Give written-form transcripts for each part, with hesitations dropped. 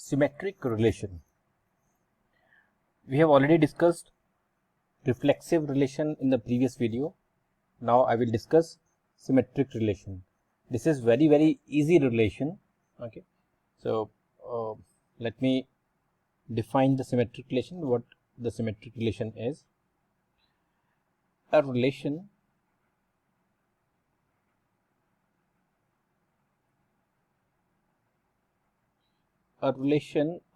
Symmetric relation. We have already discussed reflexive relation in the previous video. Now I will discuss symmetric relation. This is very easy relation. Okay, so let me define the symmetric relation. What the symmetric relation is: a relation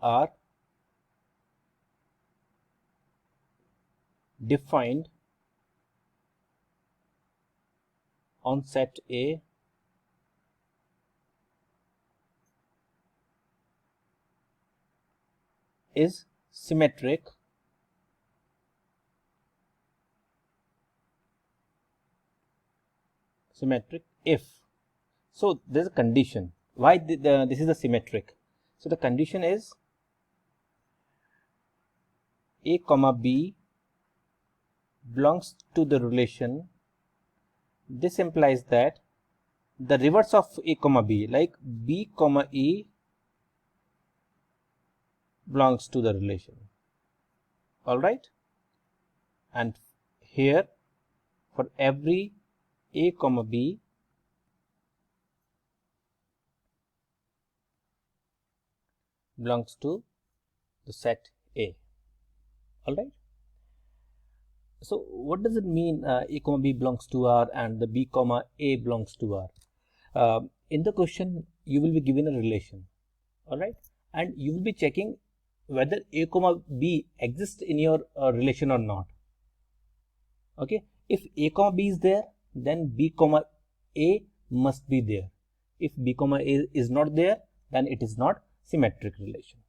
are defined on set A is symmetric if, so there is a condition why this is a symmetric. So the condition is A comma B belongs to the relation. This implies that the reverse of A comma B, like B comma E, belongs to the relation. All right, and here for every A comma B belongs to the set A. All right. So what does it mean A comma B belongs to R and the B comma A belongs to R? In the question you will be given a relation. All right, and you will be checking whether A comma B exists in your relation or not. Okay, if A comma B is there, then B comma A must be there. If B comma A is not there, then it is not symmetric relation.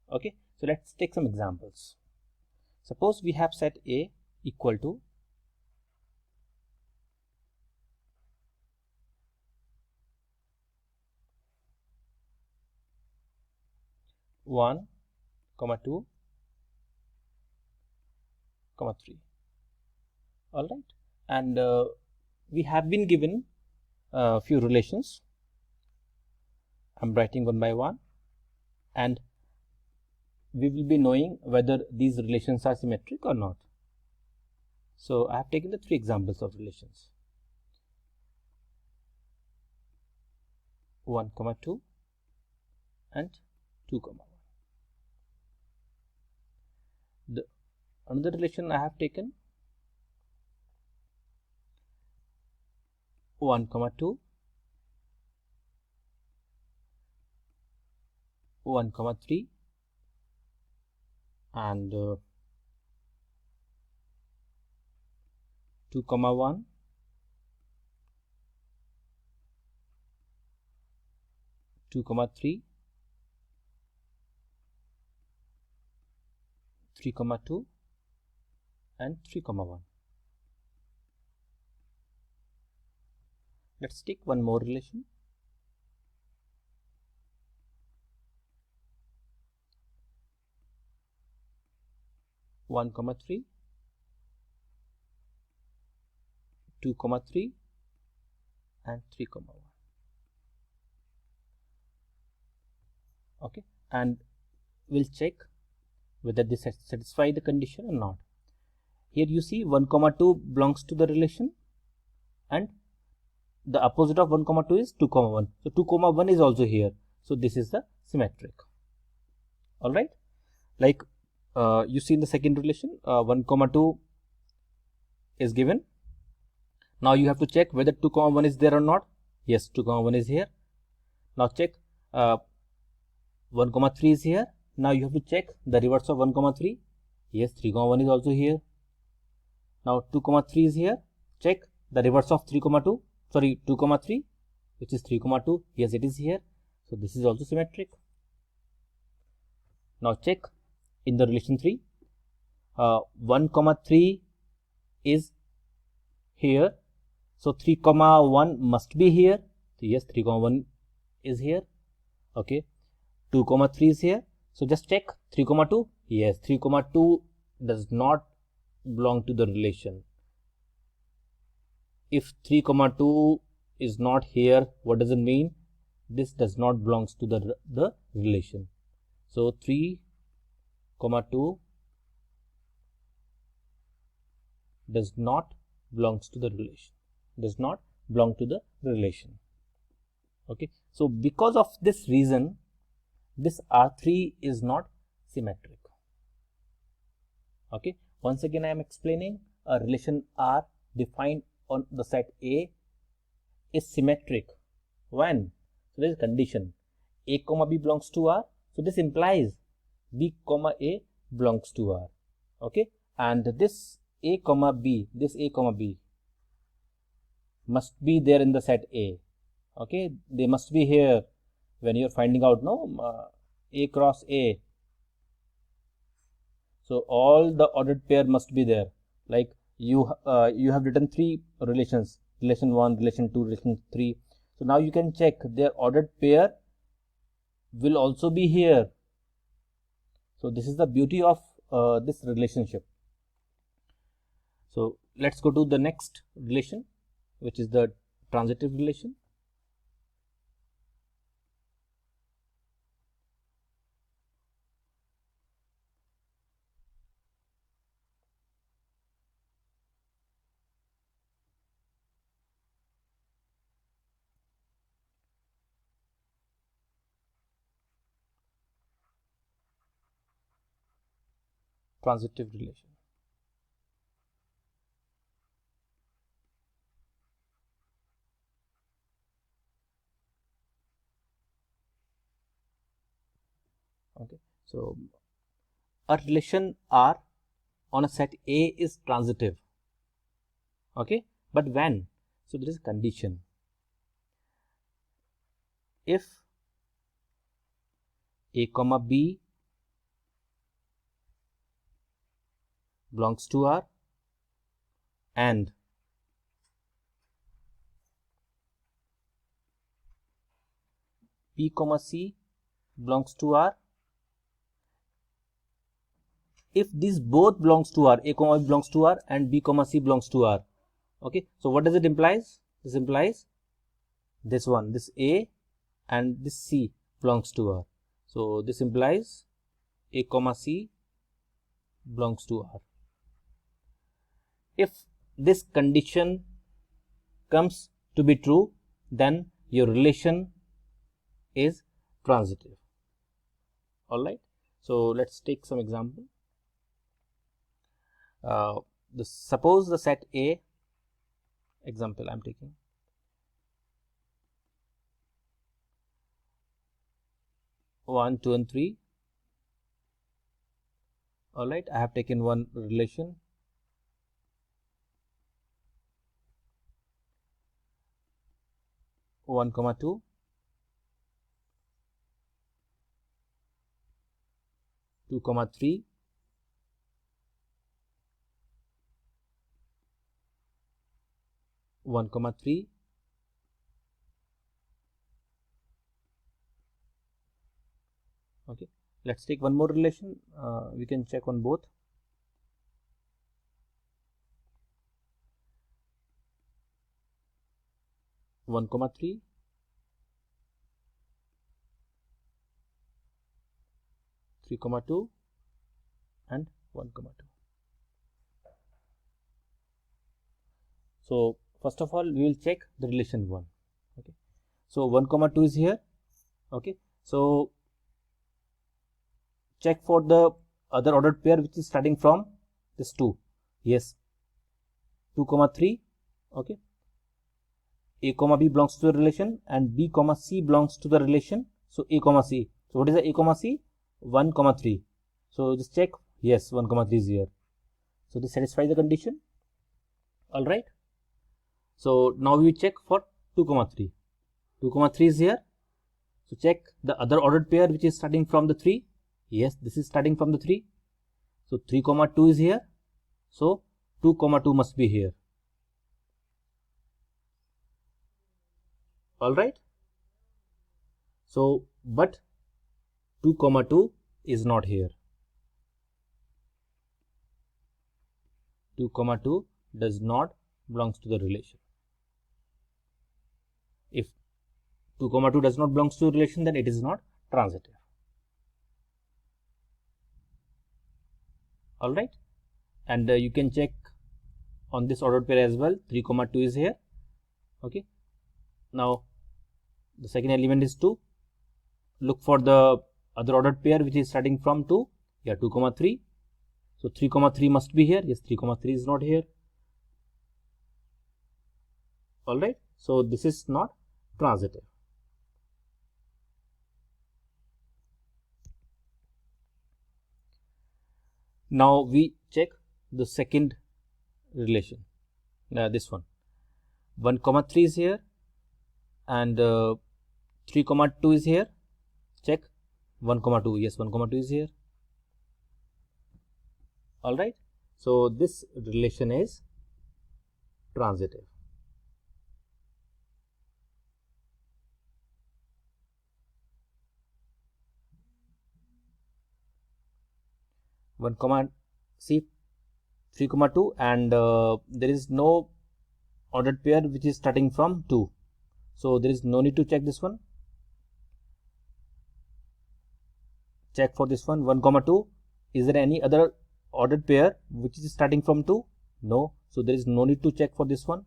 Okay, so let's take some examples. Suppose we have set A equal to 1, 2, 3. All right, and we have been given a few relations. I'm writing one by one, and we will be knowing whether these relations are symmetric or not. So I have taken the 3 examples of relations: 1, 2 and 2, 1. The another relation I have taken 1, 2, 1, 3 and 2, 1, 2, 3, 3, 2 and 3, 1. Let's take one more relation. 1, 3, 2, 3 and 3, 1. Okay, and we'll check whether this satisfy the condition or not. Here you see 1, 2 belongs to the relation, and the opposite of 1, 2 is 2, 1. So 2, 1 is also here. So this is the symmetric. All right, like you see in the second relation 1, 2 is given. Now you have to check whether 2, 1 is there or not. Yes, 2, 1 is here. Now check 1, 3 is here. Now you have to check the reverse of 1, 3. Yes, 3, 1 is also here. Now 2, 3 is here. Check the reverse of 3, 2. Sorry, 2, 3, which is 3, 2. Yes, it is here. So this is also symmetric. Now check in the relation 3. 1, 3 is here. So 3, 1 must be here. So yes, 3, 1 is here. Okay, 2, 3 is here. So just check 3, 2. Yes, 3, 2 does not belong to the relation. If 3, 2 is not here, what does it mean? This does not belongs to the relation. So 3, 2 does not belongs to the relation, does not belong to the relation. Okay, so because of this reason, this R3 is not symmetric. Okay, once again I am explaining, a relation R defined on the set A is symmetric when, so there is a condition, A comma B belongs to R, so this implies B comma A belongs to R. Okay, and this A comma B, must be there in the set A. Okay, they must be here when you're finding out A cross A. So all the ordered pair must be there. Like you have written three relations, relation 1, relation 2, relation 3. So now you can check their ordered pair will also be here. So this is the beauty of this relationship. So let's go to the next relation, which is the transitive relation. Transitive relation. Okay, so a relation R on a set A is transitive. Okay, but when? So there is a condition. If A comma B belongs to R and B comma C belongs to R, if these both belongs to R, A comma B belongs to R and B comma C belongs to R. Okay, so what does it implies? This implies this one, this A and this C belongs to R. So this implies A comma C belongs to R. If this condition comes to be true, then your relation is transitive. All right, so let's take some example. Suppose the set A, example I am taking, 1, 2 and 3. All right, I have taken one relation. One comma 2, 2 comma 3, 1 comma 3, okay. Let's take one more relation. We can check on both. One comma 3, 3 comma 2 and 1 comma 2. So first of all we will check the relation 1. Okay, so 1 comma 2 is here. Okay, so check for the other ordered pair which is starting from this 2. Yes, 2 comma 3. Okay, A comma B belongs to the relation and B comma C belongs to the relation. So A comma C. So what is the A comma C? 1 comma 3. So just check. Yes, 1 comma 3 is here. So this satisfies the condition. All right. So now we check for 2 comma 3. 2 comma 3 is here. So check the other ordered pair which is starting from the 3. Yes, this is starting from the 3. So 3 comma 2 is here. So 2 comma 2 must be here. All right. So but 2 comma 2 is not here. 2 comma 2 does not belongs to the relation. If 2 comma 2 does not belongs to the relation, then it is not transitive. All right, and you can check on this ordered pair as well. 3, 2 is here. Okay, now the second element is 2. Look for the other ordered pair which is starting from 2. Yeah, 2, 3. So 3, 3 must be here. Yes, 3, 3 is not here. All right, so this is not transitive. Now we check the second relation. This one, 1, 3 is here, and 3, 2 is here. Check 1, 2. Yes, 1, 2 is here. All right, so this relation is transitive. See 3, 2, and there is no ordered pair which is starting from 2. So there is no need to check this one. Check for this one, 1, 2. Is there any other ordered pair which is starting from 2? No. So there is no need to check for this one.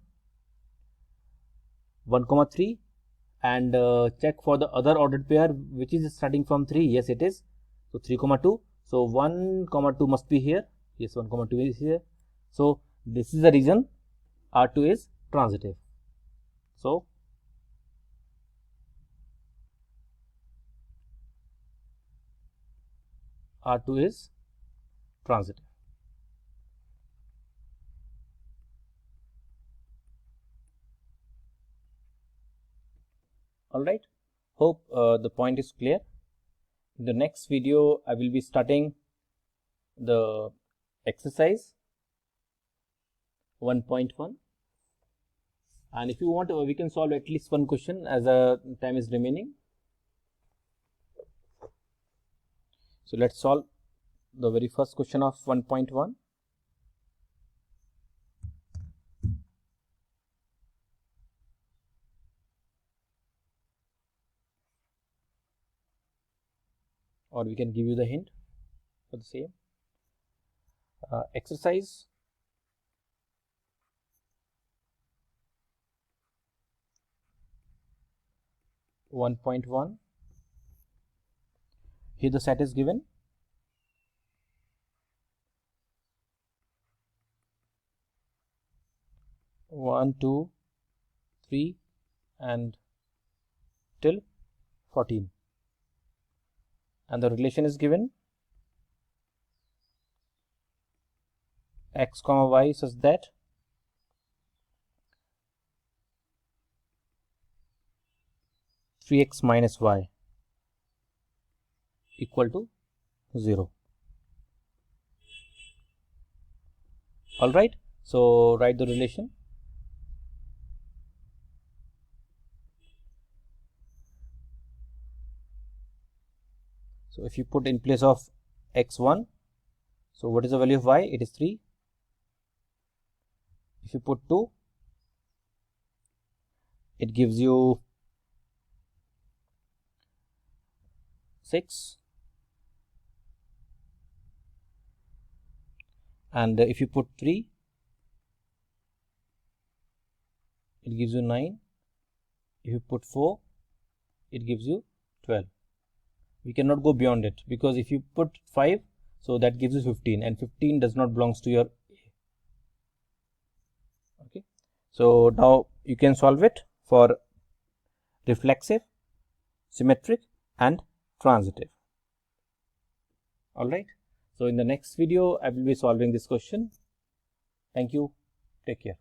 1, 3, and check for the other ordered pair which is starting from 3. Yes, it is. So 3, 2. So 1, 2 must be here. Yes, 1, 2 is here. So this is the reason R2 is transitive. So R2 is transitive. All right, hope the point is clear. In the next video, I will be starting the exercise 1.1, and if you want, we can solve at least one question as time is remaining. So let's solve the very first question of 1.1. Or we can give you the hint for the same. Exercise 1.1. Here the set is given. One, 2, 3, and till 14. And the relation is given x, y such that (3x minus y) equal to 0. All right, so write the relation. So if you put in place of x1, so what is the value of y? It is 3. If you put 2, it gives you 6. And if you put 3, it gives you 9. If you put 4, it gives you 12. We cannot go beyond it, because if you put 5, so that gives you 15, and 15 does not belongs to your A. Okay, so now you can solve it for reflexive, symmetric, and transitive. All right, so in the next video I will be solving this question. Thank you. Take care.